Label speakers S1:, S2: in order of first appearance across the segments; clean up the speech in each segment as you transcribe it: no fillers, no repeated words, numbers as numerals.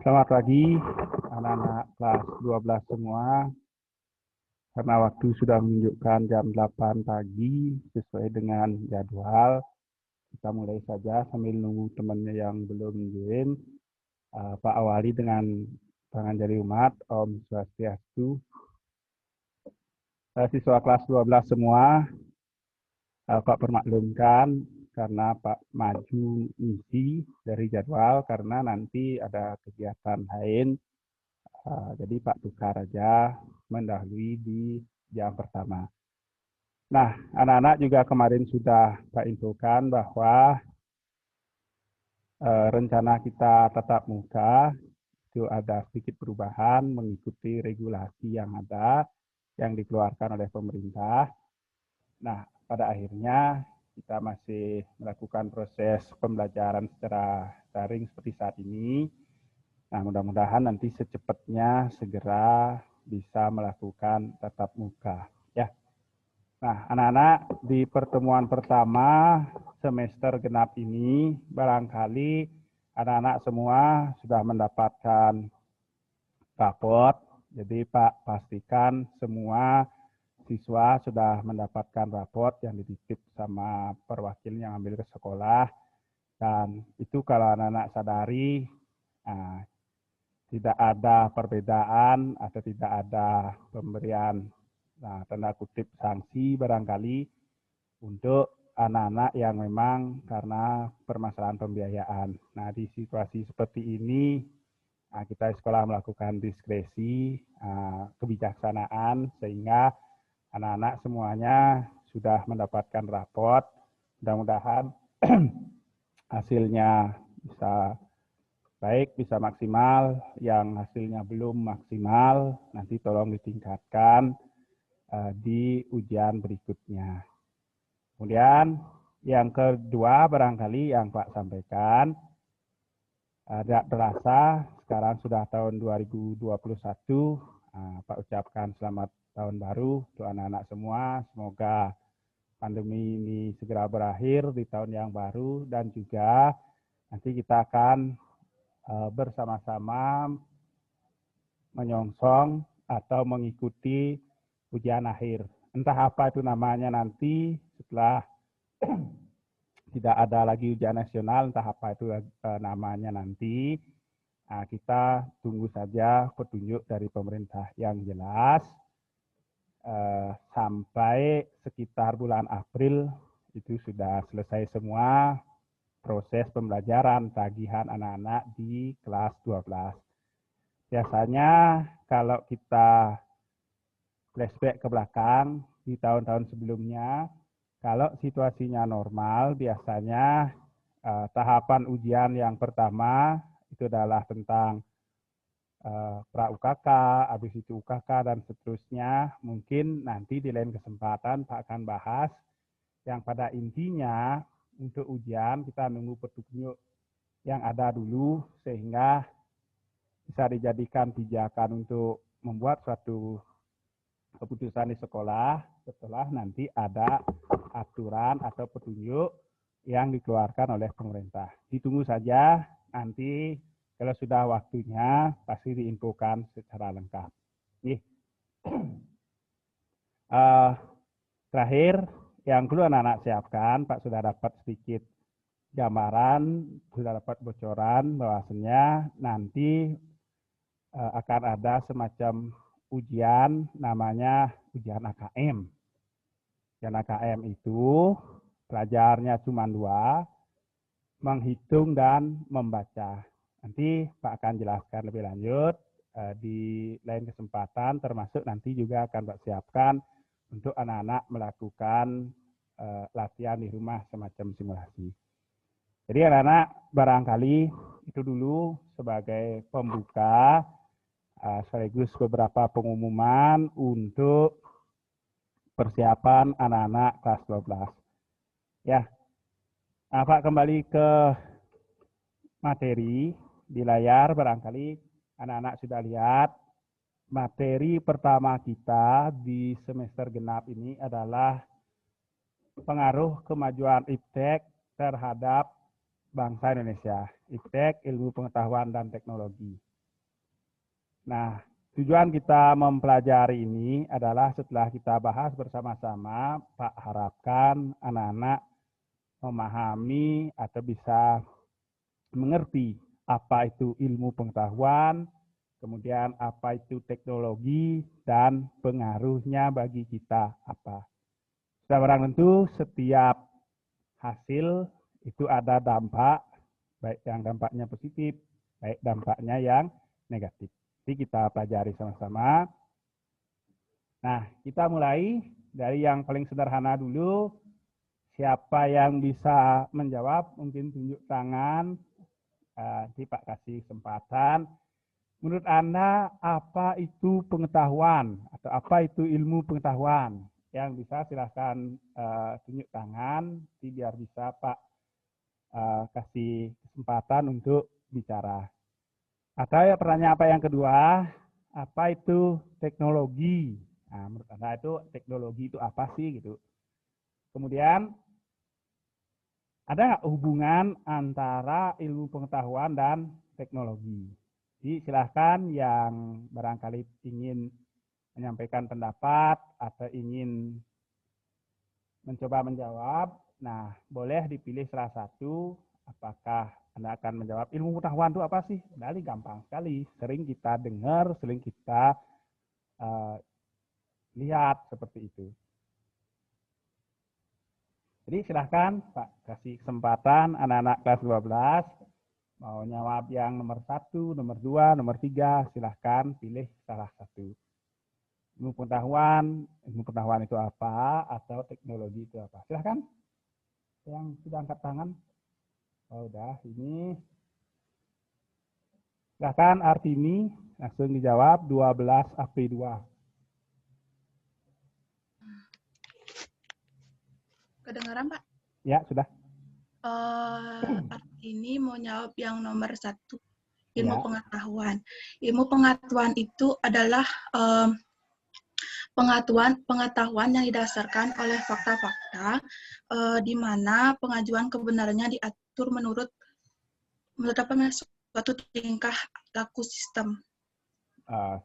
S1: Selamat pagi anak-anak kelas 12 semua. Karena waktu sudah menunjukkan jam 8 pagi sesuai dengan jadwal, kita mulai saja sambil nunggu temannya yang belum join. Pak awali dengan tangan jari umat, Om Swastiastu. Siswa kelas 12 semua, Pak permaklumkan karena Pak maju misi dari jadwal karena nanti ada kegiatan lain. Jadi Pak tukar aja mendahului di jam pertama. Nah, anak-anak juga kemarin sudah Pak infokan bahwa rencana kita tatap muka itu ada sedikit perubahan mengikuti regulasi yang ada yang dikeluarkan oleh pemerintah. Nah, pada akhirnya kita masih melakukan proses pembelajaran secara daring seperti saat ini. Nah, mudah-mudahan nanti secepatnya segera bisa melakukan tatap muka. Ya. Nah, anak-anak, di pertemuan pertama semester genap ini, barangkali anak-anak semua sudah mendapatkan raport. Jadi, Pak pastikan semua siswa sudah mendapatkan raport yang dititip sama perwakil yang ambil ke sekolah. Dan itu kalau anak-anak sadari, tidak ada perbedaan atau tidak ada pemberian tanda kutip sanksi barangkali untuk anak-anak yang memang karena permasalahan pembiayaan. Nah, di situasi seperti ini kita di sekolah melakukan diskresi, kebijaksanaan sehingga anak-anak semuanya sudah mendapatkan raport. Mudah-mudahan hasilnya bisa baik, bisa maksimal. Yang hasilnya belum maksimal, nanti tolong ditingkatkan di ujian berikutnya. Kemudian yang kedua barangkali yang Pak sampaikan, tidak terasa sekarang sudah tahun 2021, Pak ucapkan selamat tahun baru untuk anak-anak semua. Semoga pandemi ini segera berakhir di tahun yang baru dan juga nanti kita akan bersama-sama menyongsong atau mengikuti ujian akhir. Entah apa itu namanya nanti setelah tidak ada lagi ujian nasional, entah apa itu namanya nanti. Nah, kita tunggu saja petunjuk dari pemerintah yang jelas sampai sekitar bulan April itu sudah selesai semua proses pembelajaran tagihan anak-anak di kelas 12. Biasanya kalau kita flashback ke belakang di tahun-tahun sebelumnya, kalau situasinya normal, biasanya tahapan ujian yang pertama itu adalah tentang pra UKK, habis itu UKK dan seterusnya. Mungkin nanti di lain kesempatan Pak akan bahas yang pada intinya untuk ujian kita nunggu petunjuk yang ada dulu sehingga bisa dijadikan pijakan untuk membuat suatu keputusan di sekolah setelah nanti ada aturan atau petunjuk yang dikeluarkan oleh pemerintah. Ditunggu saja, nanti kalau sudah waktunya pasti diinfokan secara lengkap. Nih. Terakhir, yang perlu anak-anak siapkan, Pak sudah dapat sedikit gambaran, sudah dapat bocoran bahwasannya nanti akan ada semacam ujian namanya ujian AKM. Ujian AKM itu pelajarnya cuma 2, menghitung dan membaca. Nanti Pak akan jelaskan lebih lanjut di lain kesempatan, termasuk nanti juga akan Pak siapkan untuk anak-anak melakukan latihan di rumah semacam simulasi. Jadi anak-anak barangkali itu dulu sebagai pembuka sekaligus beberapa pengumuman untuk persiapan anak-anak kelas 12. Ya, Pak kembali ke materi di layar, barangkali anak-anak sudah lihat materi pertama kita di semester genap ini adalah pengaruh kemajuan iptek terhadap bangsa Indonesia. Iptek, ilmu pengetahuan dan teknologi. Nah, tujuan kita mempelajari ini adalah setelah kita bahas bersama-sama, Pak harapkan anak-anak memahami atau bisa mengerti apa itu ilmu pengetahuan, kemudian apa itu teknologi, dan pengaruhnya bagi kita apa. Sudah barang tentu setiap hasil itu ada dampak, baik yang dampaknya positif, baik dampaknya yang negatif. Jadi kita pelajari sama-sama. Nah, kita mulai dari yang paling sederhana dulu. Siapa yang bisa menjawab, mungkin tunjuk tangan. Nanti Pak kasih kesempatan. Menurut Anda, apa itu pengetahuan? Atau apa itu ilmu pengetahuan? Yang bisa silahkan tunjuk tangan, biar bisa Pak kasih kesempatan untuk bicara. Atau ya, pertanyaan apa yang kedua, apa itu teknologi? Nah, menurut Anda itu teknologi itu apa sih gitu? Kemudian ada nggak hubungan antara ilmu pengetahuan dan teknologi? Jadi silahkan yang barangkali ingin menyampaikan pendapat atau ingin mencoba menjawab, nah boleh dipilih salah satu. Apakah Anda akan menjawab ilmu pengetahuan itu apa sih? Dari gampang sekali, sering kita dengar, sering kita uh, lihat seperti itu. Jadi silahkan Pak kasih kesempatan anak-anak kelas 12 mau jawab yang nomor 1, nomor 2, nomor 3, silahkan pilih salah satu. Ilmu pengetahuan itu apa, atau teknologi itu apa. Silahkan yang sudah angkat tangan. Oh, udah, ini. Silahkan Artini, langsung dijawab 12 AP2.
S2: Kedengaran, Pak?
S1: Ya, sudah.
S2: Ini mau jawab yang nomor 1, ilmu
S1: Ya.
S2: pengetahuan. Ilmu pengetahuan itu adalah pengetahuan yang didasarkan oleh fakta-fakta, di mana pengajuan kebenarannya diatur menurut suatu tingkah laku sistem.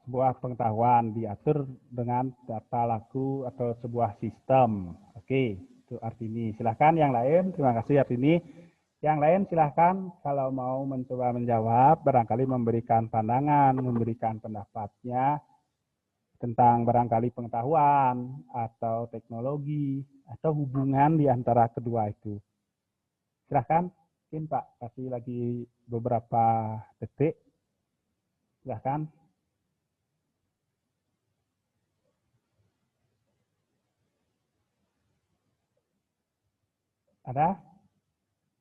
S1: Sebuah pengetahuan diatur dengan data laku atau sebuah sistem. Oke, itu Artini. Silahkan yang lain. Terima kasih Artini. Yang lain silahkan kalau mau mencoba menjawab, barangkali memberikan pandangan, memberikan pendapatnya tentang barangkali pengetahuan atau teknologi atau hubungan di antara kedua itu. Silahkan, mungkin Pak kasih lagi beberapa detik. Silahkan. Ada?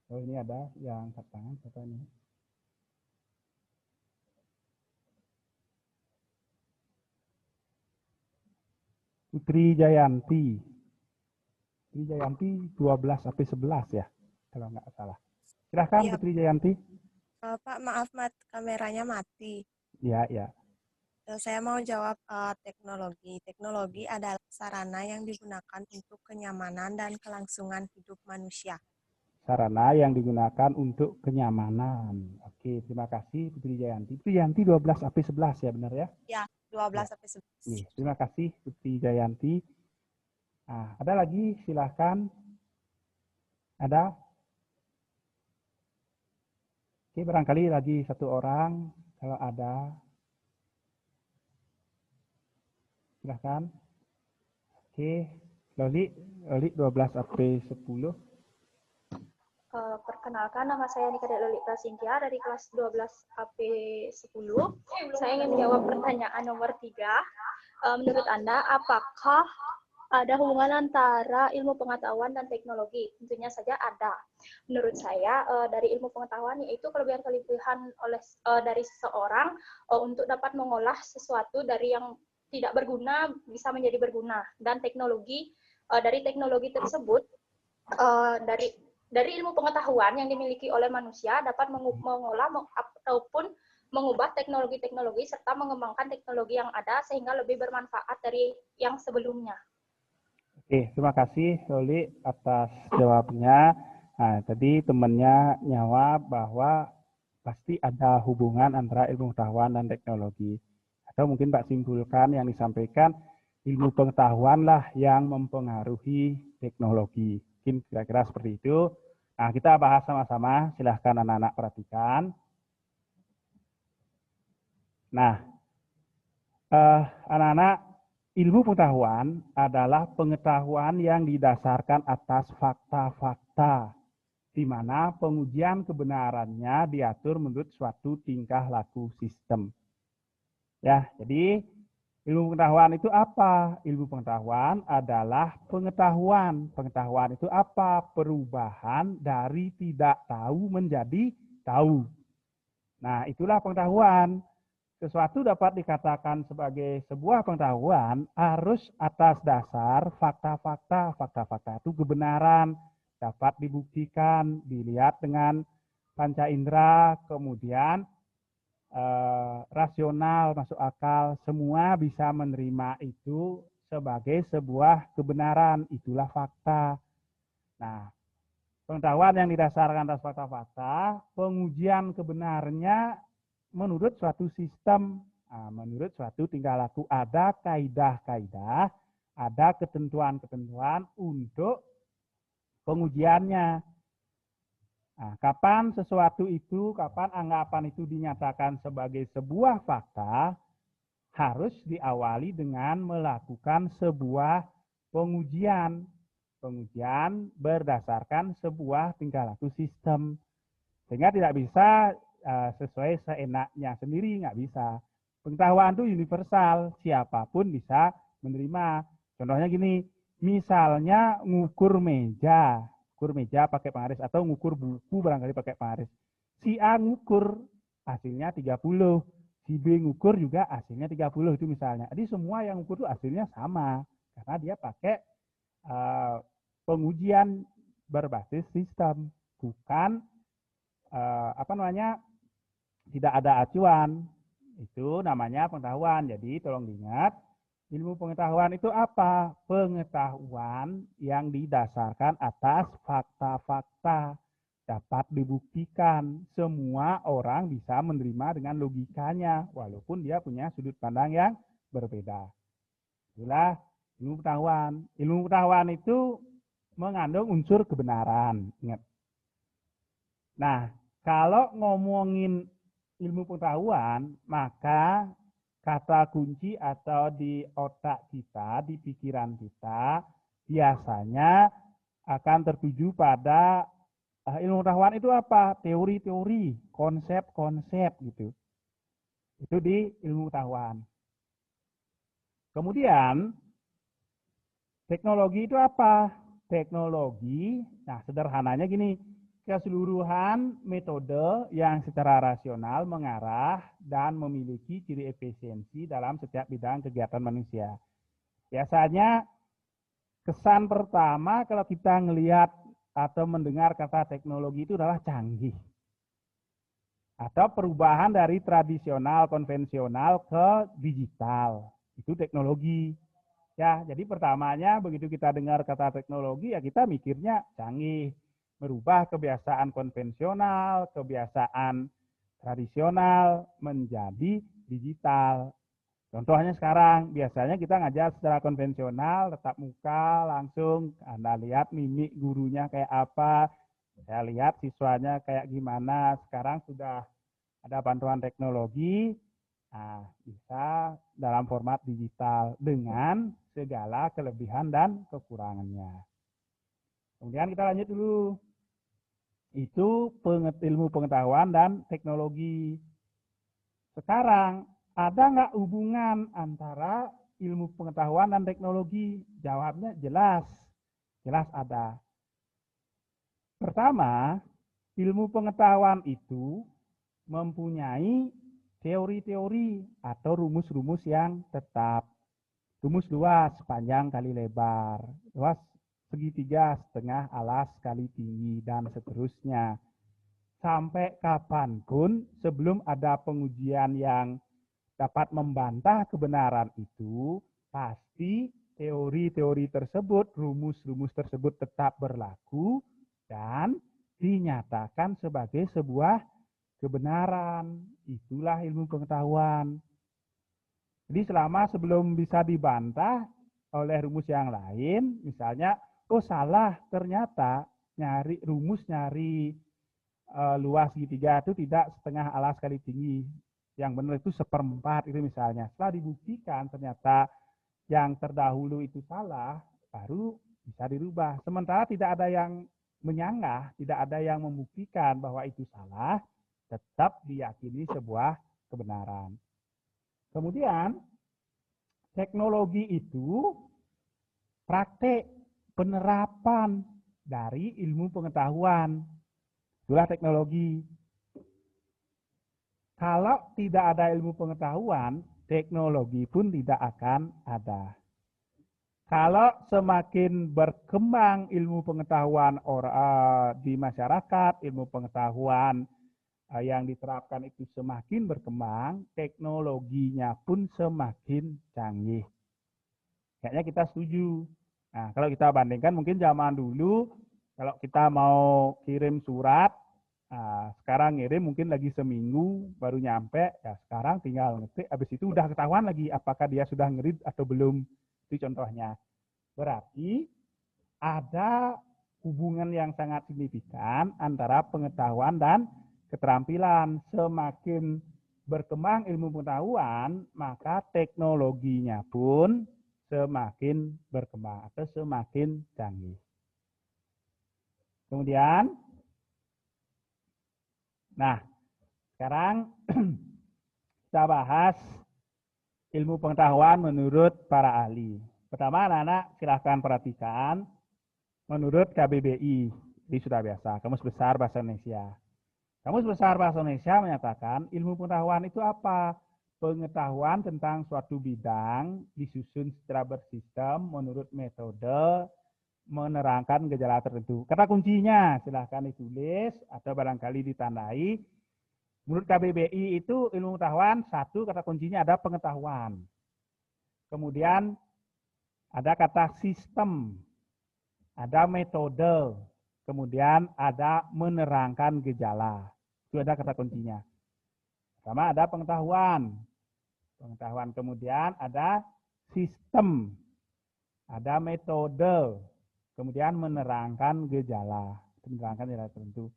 S1: Oh, ini ada yang angkat tangan, siapa ini? Putri Jayanti. Putri Jayanti 12 sampai 11 ya, kalau nggak salah. Silahkan ya. Putri Jayanti.
S3: Pak, maaf, kameranya mati.
S1: Ya, ya.
S3: Saya mau jawab teknologi. Teknologi adalah sarana yang digunakan untuk kenyamanan dan kelangsungan hidup manusia.
S1: Sarana yang digunakan untuk kenyamanan. Oke, terima kasih Putri Jayanti. Putri Jayanti 12 sampai 11 ya, benar ya?
S3: Ya, 12 sampai 11.
S1: Ya, terima kasih Putri Jayanti. Nah, ada lagi, silahkan. Ada? Oke, barangkali lagi satu orang. Kalau ada, silahkan. Oke, Loli 12 sampai 10.
S4: Perkenalkan, nama saya Nika Loli Prasintia dari kelas 12 AP 10. Saya ingin menjawab pertanyaan nomor 3. Menurut Anda, apakah ada hubungan antara ilmu pengetahuan dan teknologi? Tentunya saja ada. Menurut saya, dari ilmu pengetahuan yaitu kelebihan-kelebihan dari seseorang untuk dapat mengolah sesuatu dari yang tidak berguna bisa menjadi berguna. Dan teknologi, dari teknologi tersebut, dari ilmu pengetahuan yang dimiliki oleh manusia dapat mengolah ataupun mengubah teknologi-teknologi serta mengembangkan teknologi yang ada sehingga lebih bermanfaat dari yang sebelumnya.
S1: Oke, terima kasih Loli atas jawabnya. Nah, tadi temannya jawab bahwa pasti ada hubungan antara ilmu pengetahuan dan teknologi. Atau mungkin Pak simpulkan yang disampaikan, ilmu pengetahuanlah yang mempengaruhi teknologi. Mungkin kira-kira seperti itu. Nah, kita bahas sama-sama. Silahkan anak-anak perhatikan. Nah, anak-anak, ilmu pengetahuan adalah pengetahuan yang didasarkan atas fakta-fakta, di mana pengujian kebenarannya diatur menurut suatu tingkah laku sistem. Ya, jadi ilmu pengetahuan itu apa? Ilmu pengetahuan adalah pengetahuan. Pengetahuan itu apa? Perubahan dari tidak tahu menjadi tahu. Nah, itulah pengetahuan. Sesuatu dapat dikatakan sebagai sebuah pengetahuan harus atas dasar fakta-fakta. Fakta-fakta itu kebenaran, dapat dibuktikan, dilihat dengan panca indera, kemudian rasional, masuk akal, semua bisa menerima itu sebagai sebuah kebenaran. Itulah fakta. Nah, pengetahuan yang didasarkan atas fakta-fakta, pengujian kebenarannya menurut suatu sistem, menurut suatu tingkah laku, ada kaidah-kaidah, ada ketentuan-ketentuan untuk pengujiannya. Nah, kapan sesuatu itu, kapan anggapan itu dinyatakan sebagai sebuah fakta, harus diawali dengan melakukan sebuah pengujian. Pengujian berdasarkan sebuah tingkah laku sistem. Sehingga tidak bisa sesuai seenaknya sendiri, nggak bisa. Pengetahuan itu universal, siapapun bisa menerima. Contohnya gini, misalnya ngukur meja pakai pengaris, atau ngukur buku barangkali pakai pengaris. Si A ngukur hasilnya 30, si B ngukur juga hasilnya 30 itu misalnya. Jadi semua yang ngukur itu hasilnya sama karena dia pakai pengujian berbasis sistem, bukan tidak ada acuan. Itu namanya pengetahuan. Jadi tolong diingat, ilmu pengetahuan itu apa? Pengetahuan yang didasarkan atas fakta-fakta, dapat dibuktikan. Semua orang bisa menerima dengan logikanya, walaupun dia punya sudut pandang yang berbeda. Itulah ilmu pengetahuan. Ilmu pengetahuan itu mengandung unsur kebenaran. Ingat. Nah, kalau ngomongin ilmu pengetahuan, maka kata kunci atau di otak kita, di pikiran kita, biasanya akan tertuju pada ilmu pengetahuan itu apa? Teori-teori, konsep-konsep gitu. Itu di ilmu pengetahuan. Kemudian, teknologi itu apa? Teknologi, nah sederhananya gini, keseluruhan metode yang secara rasional mengarah dan memiliki ciri efisiensi dalam setiap bidang kegiatan manusia. Biasanya kesan pertama kalau kita ngelihat atau mendengar kata teknologi itu adalah canggih. Atau perubahan dari tradisional, konvensional ke digital. Itu teknologi. Ya, jadi pertamanya begitu kita dengar kata teknologi ya kita mikirnya canggih. Merubah kebiasaan konvensional, kebiasaan tradisional menjadi digital. Contohnya sekarang, biasanya kita ngajar secara konvensional, tatap muka, langsung Anda lihat mimik gurunya kayak apa, saya lihat siswanya kayak gimana. Sekarang sudah ada bantuan teknologi, nah, bisa dalam format digital dengan segala kelebihan dan kekurangannya. Kemudian kita lanjut dulu. Itu ilmu pengetahuan dan teknologi. Sekarang, ada nggak hubungan antara ilmu pengetahuan dan teknologi? Jawabnya jelas. Jelas ada. Pertama, ilmu pengetahuan itu mempunyai teori-teori atau rumus-rumus yang tetap. Rumus luas, panjang kali lebar. Luas segitiga, setengah, alas kali tinggi, dan seterusnya. Sampai kapanpun sebelum ada pengujian yang dapat membantah kebenaran itu, pasti teori-teori tersebut, rumus-rumus tersebut tetap berlaku dan dinyatakan sebagai sebuah kebenaran. Itulah ilmu pengetahuan. Jadi selama sebelum bisa dibantah oleh rumus yang lain, misalnya, oh salah, ternyata nyari luas segitiga itu tidak setengah alas kali tinggi. Yang benar itu 1/4 itu misalnya. Setelah dibuktikan ternyata yang terdahulu itu salah, baru bisa dirubah. Sementara tidak ada yang menyanggah, tidak ada yang membuktikan bahwa itu salah, tetap diyakini sebuah kebenaran. Kemudian, teknologi itu praktek penerapan dari ilmu pengetahuan. Itulah teknologi. Kalau tidak ada ilmu pengetahuan, teknologi pun tidak akan ada. Kalau semakin berkembang ilmu pengetahuan di masyarakat, ilmu pengetahuan yang diterapkan itu semakin berkembang, teknologinya pun semakin canggih. Kayaknya kita setuju. Nah, kalau kita bandingkan mungkin zaman dulu, kalau kita mau kirim surat, sekarang ngirim mungkin lagi seminggu baru nyampe, ya sekarang tinggal ngetik, habis itu udah ketahuan lagi apakah dia sudah ngerit atau belum. Itu contohnya. Berarti ada hubungan yang sangat signifikan antara pengetahuan dan keterampilan. Semakin berkembang ilmu pengetahuan, maka teknologinya pun semakin berkembang atau semakin canggih. Kemudian, nah sekarang kita bahas ilmu pengetahuan menurut para ahli. Pertama, anak-anak silahkan perhatikan menurut KBBI. Ini sudah biasa, Kamus Besar Bahasa Indonesia. Kamus Besar Bahasa Indonesia menyatakan ilmu pengetahuan itu apa? Pengetahuan tentang suatu bidang disusun secara bersistem menurut metode menerangkan gejala tertentu. Kata kuncinya silahkan ditulis atau barangkali ditandai. Menurut KBBI itu ilmu pengetahuan, satu kata kuncinya ada pengetahuan. Kemudian ada kata sistem, ada metode, kemudian ada menerangkan gejala. Itu ada kata kuncinya. Pertama ada pengetahuan. Pengetahuan kemudian ada sistem, ada metode, kemudian menerangkan gejala. Menerangkan gejala tertentu.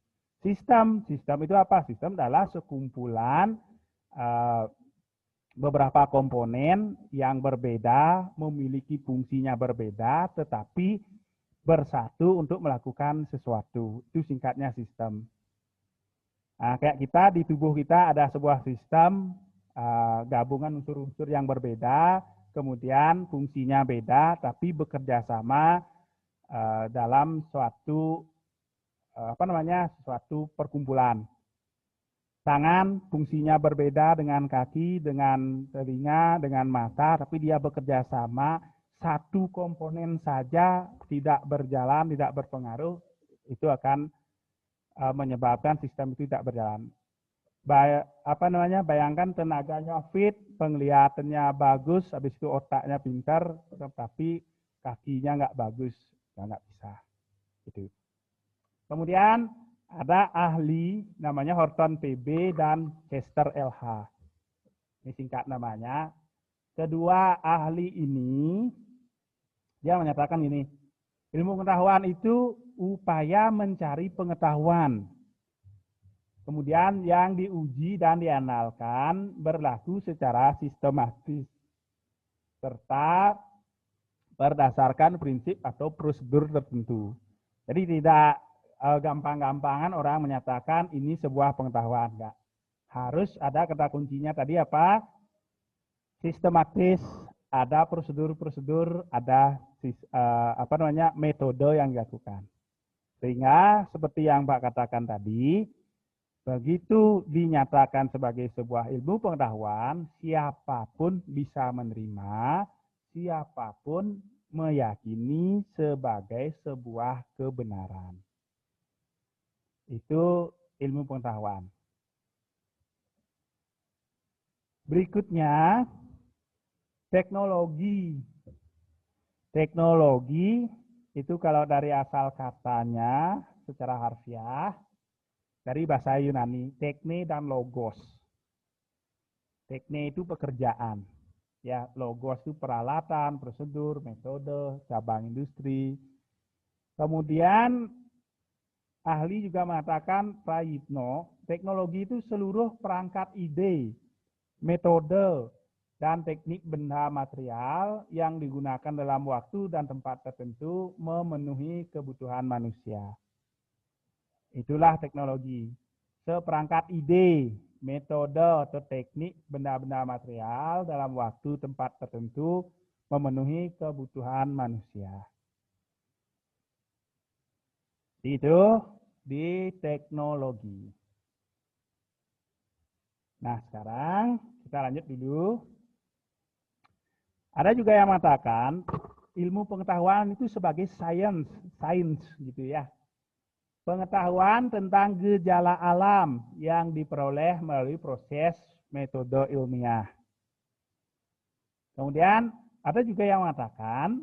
S1: Sistem itu apa? Sistem adalah sekumpulan beberapa komponen yang berbeda, memiliki fungsinya berbeda, tetapi bersatu untuk melakukan sesuatu. Itu singkatnya sistem. Nah, kayak kita di tubuh kita ada sebuah sistem gabungan unsur-unsur yang berbeda, kemudian fungsinya beda, tapi bekerja sama dalam suatu suatu perkumpulan. Tangan fungsinya berbeda dengan kaki, dengan telinga, dengan mata, tapi dia bekerja sama. Satu komponen saja tidak berjalan, tidak berpengaruh, itu akan menyebabkan sistem itu tidak berjalan. Bayangkan tenaganya fit, penglihatannya bagus, habis itu otaknya pintar, tapi kakinya nggak bagus, nggak bisa. Gitu. Kemudian ada ahli namanya Horton PB dan Chester LH. Ini singkat namanya. Kedua ahli ini dia menyatakan ini, ilmu pengetahuan itu upaya mencari pengetahuan. Kemudian yang diuji dan dianalkan berlaku secara sistematis serta berdasarkan prinsip atau prosedur tertentu. Jadi tidak gampang-gampangan orang menyatakan ini sebuah pengetahuan. Enggak. Harus ada kata kuncinya tadi apa? Sistematis, ada prosedur-prosedur, ada metode yang dilakukan. Sehingga seperti yang Pak katakan tadi, begitu dinyatakan sebagai sebuah ilmu pengetahuan, siapapun bisa menerima, siapapun meyakini sebagai sebuah kebenaran. Itu ilmu pengetahuan. Berikutnya, teknologi. Teknologi itu kalau dari asal katanya secara harfiah dari bahasa Yunani, tekne dan logos. Tekne itu pekerjaan. Ya, logos itu peralatan, prosedur, metode, cabang industri. Kemudian ahli juga mengatakan Prayitno, teknologi itu seluruh perangkat ide, metode, dan teknik benda material yang digunakan dalam waktu dan tempat tertentu memenuhi kebutuhan manusia. Itulah teknologi. Seperangkat ide, metode, atau teknik benda-benda material dalam waktu tempat tertentu memenuhi kebutuhan manusia. Itu di teknologi. Nah, sekarang kita lanjut dulu. Ada juga yang mengatakan ilmu pengetahuan itu sebagai sains gitu ya. Pengetahuan tentang gejala alam yang diperoleh melalui proses metode ilmiah. Kemudian ada juga yang mengatakan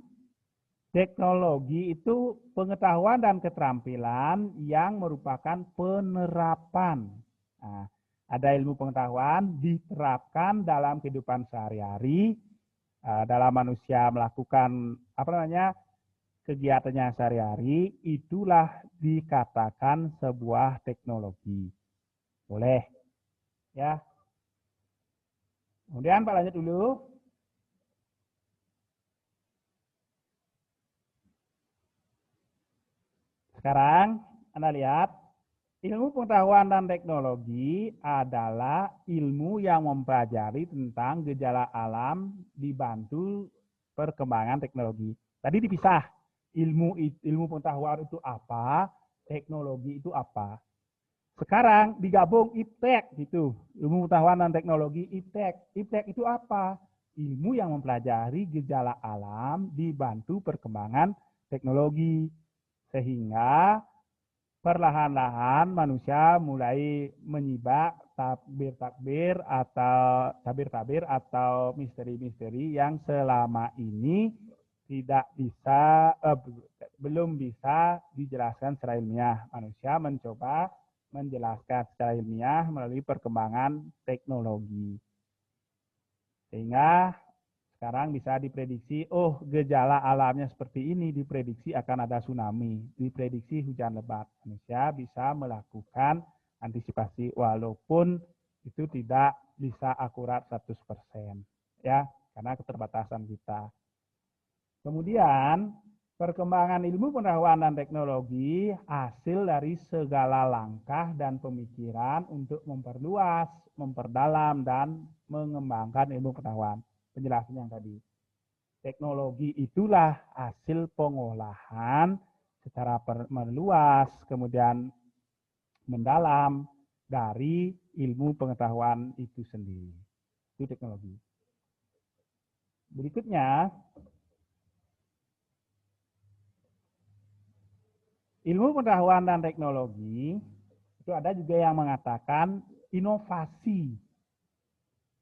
S1: teknologi itu pengetahuan dan keterampilan yang merupakan penerapan. Nah, ada ilmu pengetahuan diterapkan dalam kehidupan sehari-hari, dalam manusia melakukan kegiatannya sehari-hari, itulah dikatakan sebuah teknologi. Boleh, ya. Kemudian Pak lanjut dulu. Sekarang Anda lihat, ilmu pengetahuan dan teknologi adalah ilmu yang mempelajari tentang gejala alam dibantu perkembangan teknologi. Tadi dipisah, ilmu pengetahuan itu apa, teknologi itu apa. Sekarang digabung IPTEK gitu, ilmu pengetahuan dan teknologi IPTEK. IPTEK itu apa? Ilmu yang mempelajari gejala alam dibantu perkembangan teknologi. Sehingga perlahan-lahan manusia mulai menyibak tabir-tabir atau misteri-misteri yang selama ini belum bisa dijelaskan secara ilmiah. Manusia mencoba menjelaskan secara ilmiah melalui perkembangan teknologi. Sehingga sekarang bisa diprediksi, oh gejala alamnya seperti ini, diprediksi akan ada tsunami, diprediksi hujan lebat. Manusia bisa melakukan antisipasi walaupun itu tidak bisa akurat 100%. Ya, karena keterbatasan kita. Kemudian, perkembangan ilmu pengetahuan dan teknologi hasil dari segala langkah dan pemikiran untuk memperluas, memperdalam, dan mengembangkan ilmu pengetahuan. Penjelasan yang tadi. Teknologi itulah hasil pengolahan secara meluas, kemudian mendalam dari ilmu pengetahuan itu sendiri. Itu teknologi. Berikutnya, ilmu pengetahuan dan teknologi itu ada juga yang mengatakan inovasi.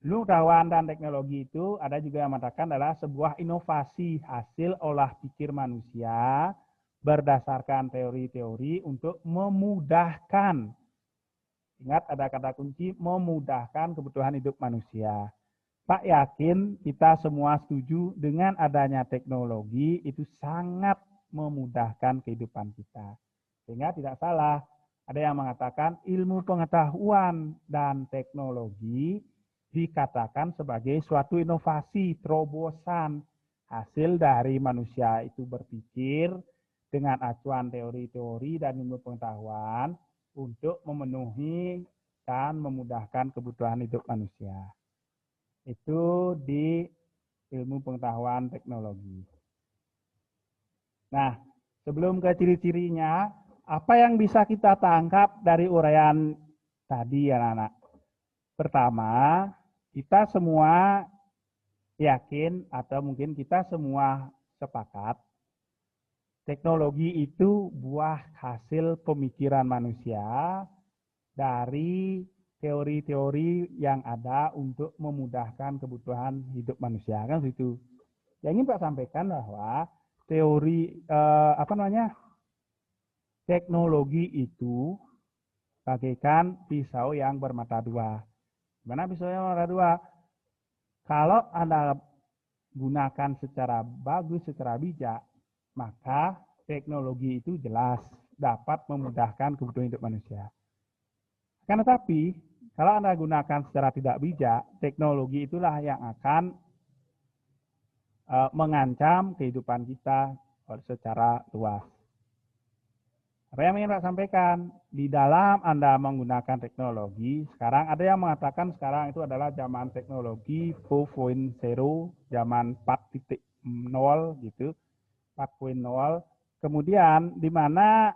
S1: Ilmu pengetahuan dan teknologi itu ada juga yang mengatakan adalah sebuah inovasi hasil olah pikir manusia berdasarkan teori-teori untuk memudahkan. Ingat ada kata kunci memudahkan kebutuhan hidup manusia. Pak yakin kita semua setuju dengan adanya teknologi itu sangat memudahkan kehidupan kita. Sehingga tidak salah, ada yang mengatakan ilmu pengetahuan dan teknologi dikatakan sebagai suatu inovasi, terobosan hasil dari manusia itu berpikir dengan acuan teori-teori dan ilmu pengetahuan untuk memenuhi dan memudahkan kebutuhan hidup manusia. Itu di ilmu pengetahuan teknologi. Nah, sebelum ke ciri-cirinya, apa yang bisa kita tangkap dari uraian tadi ya anak-anak? Pertama, kita semua yakin atau mungkin kita semua sepakat teknologi itu buah hasil pemikiran manusia dari teori-teori yang ada untuk memudahkan kebutuhan hidup manusia kan begitu. Yang ingin Pak sampaikan bahwa teori teknologi itu bagaikan pisau yang bermata dua. Gimana pisau yang bermata dua? Kalau Anda gunakan secara bagus, secara bijak, maka teknologi itu jelas dapat memudahkan kebutuhan hidup manusia. Akan tetapi, kalau Anda gunakan secara tidak bijak, teknologi itulah yang akan mengancam kehidupan kita secara luas. Apa yang ingin Pak sampaikan, di dalam Anda menggunakan teknologi, sekarang ada yang mengatakan sekarang itu adalah zaman teknologi 4.0, zaman 4.0 gitu, 4.0. Kemudian di mana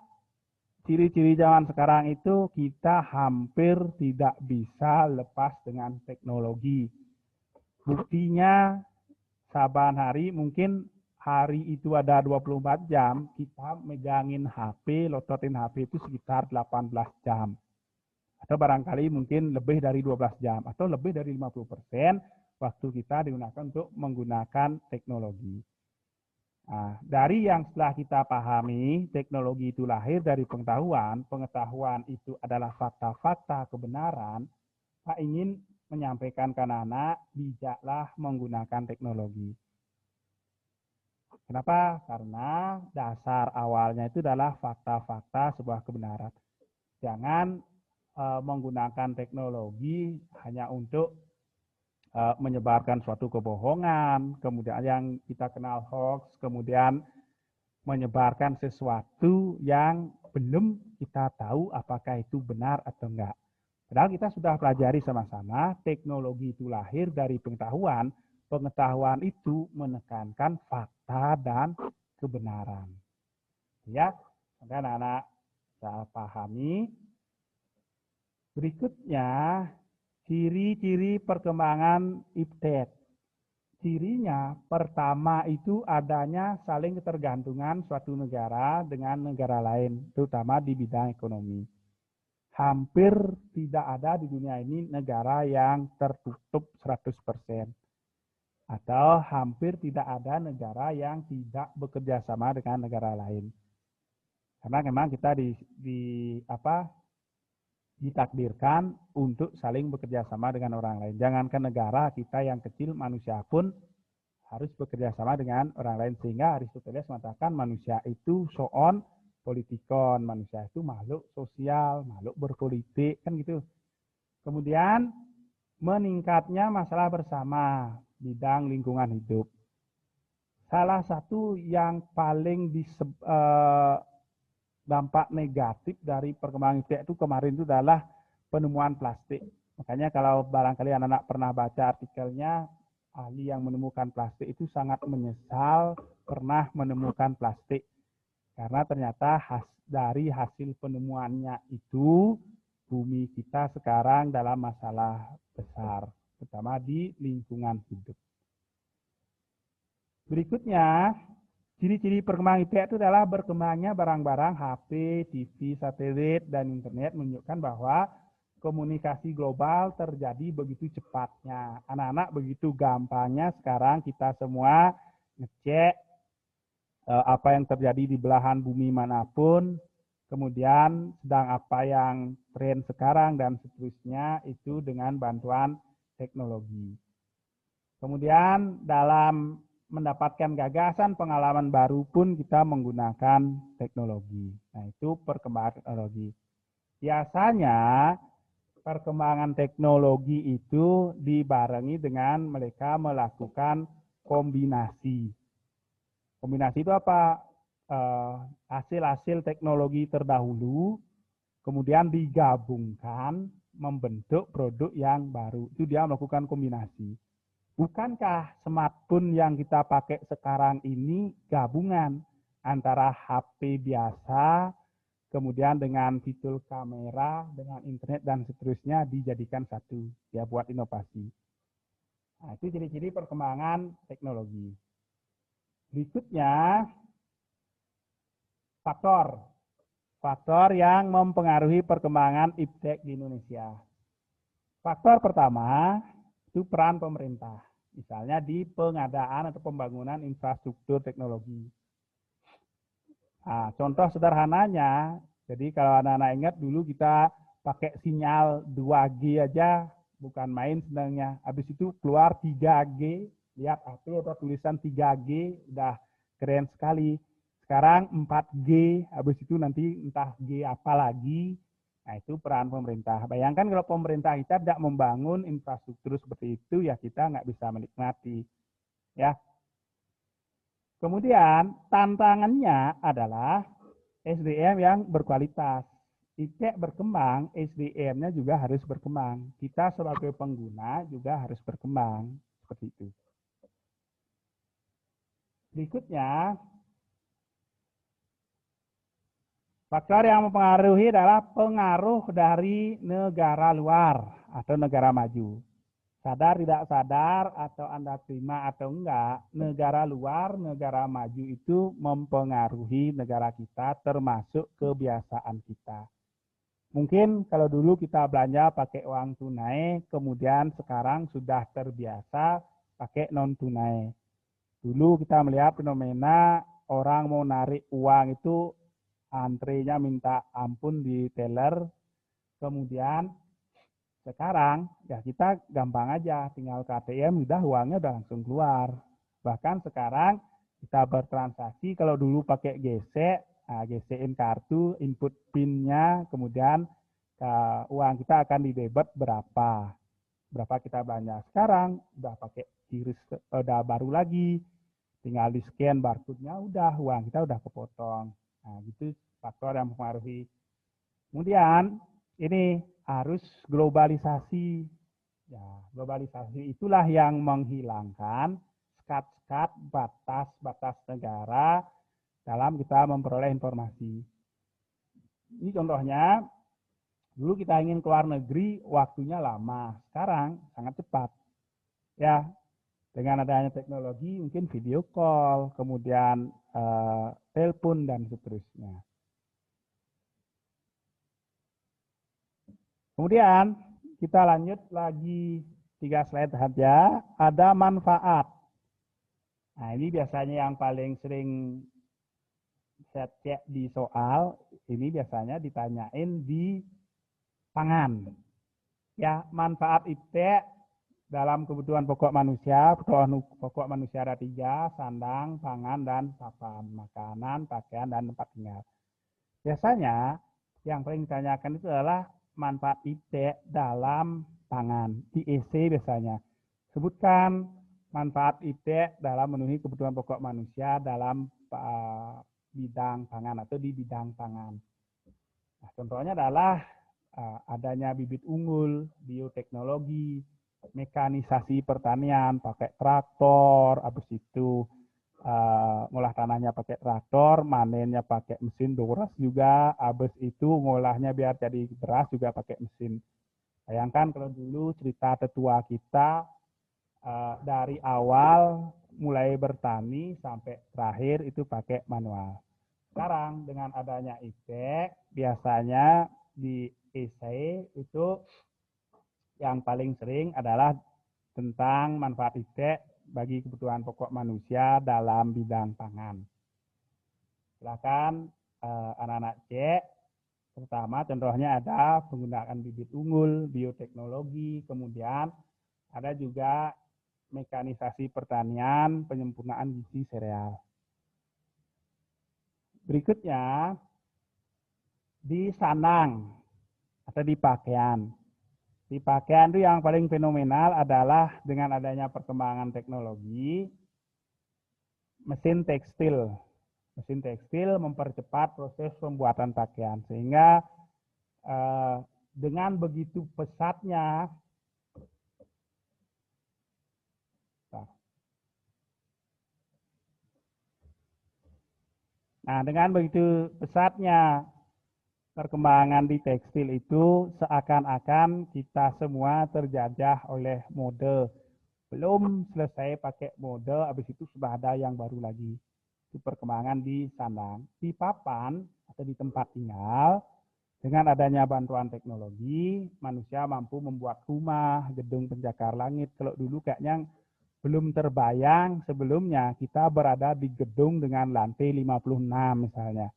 S1: ciri-ciri zaman sekarang itu kita hampir tidak bisa lepas dengan teknologi. Buktinya saban hari mungkin hari itu ada 24 jam, kita megangin HP, lototin HP itu sekitar 18 jam. Atau barangkali mungkin lebih dari 12 jam, atau lebih dari 50% waktu kita digunakan untuk menggunakan teknologi. Nah, dari yang setelah kita pahami, teknologi itu lahir dari pengetahuan, pengetahuan itu adalah fakta-fakta kebenaran, Pak ingin menyampaikan ke anak-anak, bijaklah menggunakan teknologi. Kenapa? Karena dasar awalnya itu adalah fakta-fakta sebuah kebenaran. Jangan menggunakan teknologi hanya untuk menyebarkan suatu kebohongan, kemudian yang kita kenal hoax, kemudian menyebarkan sesuatu yang belum kita tahu apakah itu benar atau enggak. Padahal kita sudah pelajari sama-sama, teknologi itu lahir dari pengetahuan, pengetahuan itu menekankan fakta dan kebenaran. Ya, anak-anak saya pahami. Berikutnya, ciri-ciri perkembangan iptek. Cirinya pertama itu adanya saling ketergantungan suatu negara dengan negara lain, terutama di bidang ekonomi. Hampir tidak ada di dunia ini negara yang tertutup 100%. Atau hampir tidak ada negara yang tidak bekerja sama dengan negara lain. Karena memang kita ditakdirkan untuk saling bekerja sama dengan orang lain. Jangankan negara, kita yang kecil, manusia pun harus bekerja sama dengan orang lain. Sehingga Aristoteles mengatakan manusia itu soon politikon, manusia itu makhluk sosial, makhluk berpolitik, kan gitu. Kemudian meningkatnya masalah bersama, bidang lingkungan hidup. Salah satu yang paling dampak negatif dari perkembangan iptek itu kemarin itu adalah penemuan plastik. Makanya kalau barangkali anak-anak pernah baca artikelnya, ahli yang menemukan plastik itu sangat menyesal pernah menemukan plastik. Karena ternyata dari hasil penemuannya itu, bumi kita sekarang dalam masalah besar, terutama di lingkungan hidup. Berikutnya, ciri-ciri perkembangan iptek itu adalah berkembangnya barang-barang HP, TV, satelit, dan internet menunjukkan bahwa komunikasi global terjadi begitu cepatnya. Anak-anak begitu gampangnya sekarang kita semua ngecek apa yang terjadi di belahan bumi manapun, kemudian sedang apa yang tren sekarang dan seterusnya itu dengan bantuan teknologi. Kemudian dalam mendapatkan gagasan pengalaman baru pun kita menggunakan teknologi. Nah, itu perkembangan teknologi. Biasanya perkembangan teknologi itu dibarengi dengan mereka melakukan kombinasi. Kombinasi itu apa? Hasil-hasil teknologi terdahulu, kemudian digabungkan membentuk produk yang baru. Itu dia melakukan kombinasi. Bukankah smartphone yang kita pakai sekarang ini gabungan antara HP biasa, kemudian dengan fitur kamera, dengan internet dan seterusnya dijadikan satu, ya buat inovasi. Nah, itu ciri-ciri perkembangan teknologi. Berikutnya, faktor yang mempengaruhi perkembangan iptek di Indonesia. Faktor pertama itu peran pemerintah, misalnya di pengadaan atau pembangunan infrastruktur teknologi. Nah, contoh sederhananya, jadi kalau anak-anak ingat dulu kita pakai sinyal 2G aja bukan main sebenarnya. Habis itu keluar 3G, lihat HP atau tulisan 3G, udah keren sekali. Sekarang 4G, habis itu nanti entah G apa lagi. Nah, itu peran pemerintah. Bayangkan kalau pemerintah kita tidak membangun infrastruktur seperti itu, ya kita nggak bisa menikmati. Ya. Kemudian tantangannya adalah SDM yang berkualitas. ITEK berkembang, SDM-nya juga harus berkembang. Kita sebagai pengguna juga harus berkembang. Seperti itu. Berikutnya, faktor yang mempengaruhi adalah pengaruh dari negara luar atau negara maju. Sadar tidak sadar atau Anda terima atau enggak, negara luar, negara maju itu mempengaruhi negara kita termasuk kebiasaan kita. Mungkin kalau dulu kita belanja pakai uang tunai, kemudian sekarang sudah terbiasa pakai non tunai. Dulu kita melihat fenomena orang mau narik uang itu antrenya minta ampun di teller, kemudian sekarang ya kita gampang aja, tinggal ke ATM udah uangnya udah langsung keluar. Bahkan sekarang kita bertransaksi, kalau dulu pakai gesek, nah, gesekin kartu, input PIN-nya, kemudian uang kita akan didebet berapa kita belanja. Sekarang udah pakai QRIS, udah baru lagi, tinggal di scan barcode-nya, udah uang kita udah kepotong. Nah, gitu faktor yang mempengaruhi. Kemudian ini harus globalisasi. Ya, globalisasi itulah yang menghilangkan sekat-sekat batas-batas negara dalam kita memperoleh informasi. Ini contohnya, dulu kita ingin keluar negeri, waktunya lama. Sekarang sangat cepat. Ya, dengan adanya teknologi, mungkin video call, kemudian telepon, dan seterusnya. Kemudian, kita lanjut lagi 3 slide saja. Ada manfaat. Nah, ini biasanya yang paling sering saya cek di soal, ini biasanya ditanyain di pangan. Ya, manfaat ITEK dalam kebutuhan pokok manusia. Kebutuhan pokok manusia ada 3, sandang, pangan, dan papan. Makanan, pakaian, dan tempat tinggal. Biasanya yang paling ditanyakan itu adalah manfaat ITEK dalam pangan. Di EC biasanya. Sebutkan manfaat ITEK dalam memenuhi kebutuhan pokok manusia dalam bidang pangan atau di bidang pangan. Nah, contohnya adalah adanya bibit unggul, bioteknologi, mekanisasi pertanian, pakai traktor, habis itu ngolah tanahnya pakai traktor, manennya pakai mesin beras juga, habis itu ngolahnya biar jadi beras juga pakai mesin. Bayangkan kalau dulu cerita tetua kita dari awal mulai bertani sampai terakhir itu pakai manual. Sekarang dengan adanya ITEK, biasanya di esai itu yang paling sering adalah tentang manfaat ITEK bagi kebutuhan pokok manusia dalam bidang pangan. Silakan anak-anak cek. Pertama contohnya ada penggunaan bibit unggul, bioteknologi, kemudian ada juga mekanisasi pertanian, penyempurnaan gizi sereal. Berikutnya, di sandang atau di pakaian. Di pakaian itu yang paling fenomenal adalah dengan adanya perkembangan teknologi, mesin tekstil. Mesin tekstil mempercepat proses pembuatan pakaian. Sehingga dengan begitu pesatnya, nah, dengan begitu pesatnya perkembangan di tekstil itu, seakan-akan kita semua terjajah oleh mode. Belum selesai pakai mode, habis itu sudah ada yang baru lagi. Itu perkembangan di sandang. Di papan atau di tempat tinggal, dengan adanya bantuan teknologi, manusia mampu membuat rumah, gedung pencakar langit. Kalau dulu kayaknya belum terbayang sebelumnya kita berada di gedung dengan lantai 56 misalnya.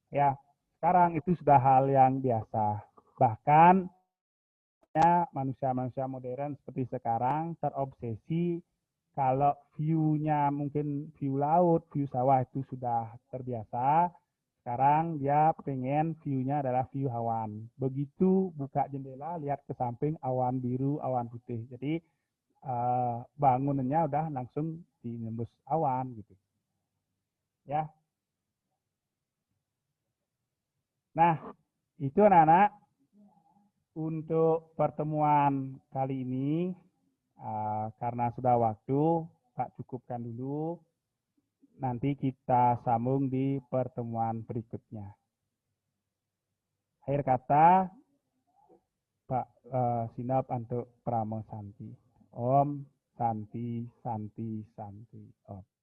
S1: Ya, sekarang itu sudah hal yang biasa. Bahkan manusia-manusia modern seperti sekarang terobsesi kalau view-nya mungkin view laut, view sawah itu sudah terbiasa. Sekarang dia pengen view-nya adalah view awan. Begitu buka jendela, lihat ke samping awan biru, awan putih. Jadi bangunannya udah langsung dinembus awan gitu. Ya. Nah, itu anak-anak untuk pertemuan kali ini. Karena sudah waktu, Pak cukupkan dulu. Nanti kita sambung di pertemuan berikutnya. Akhir kata, Pak Sinop untuk Pramo Santi. Om Santi, Santi, Santi. Om.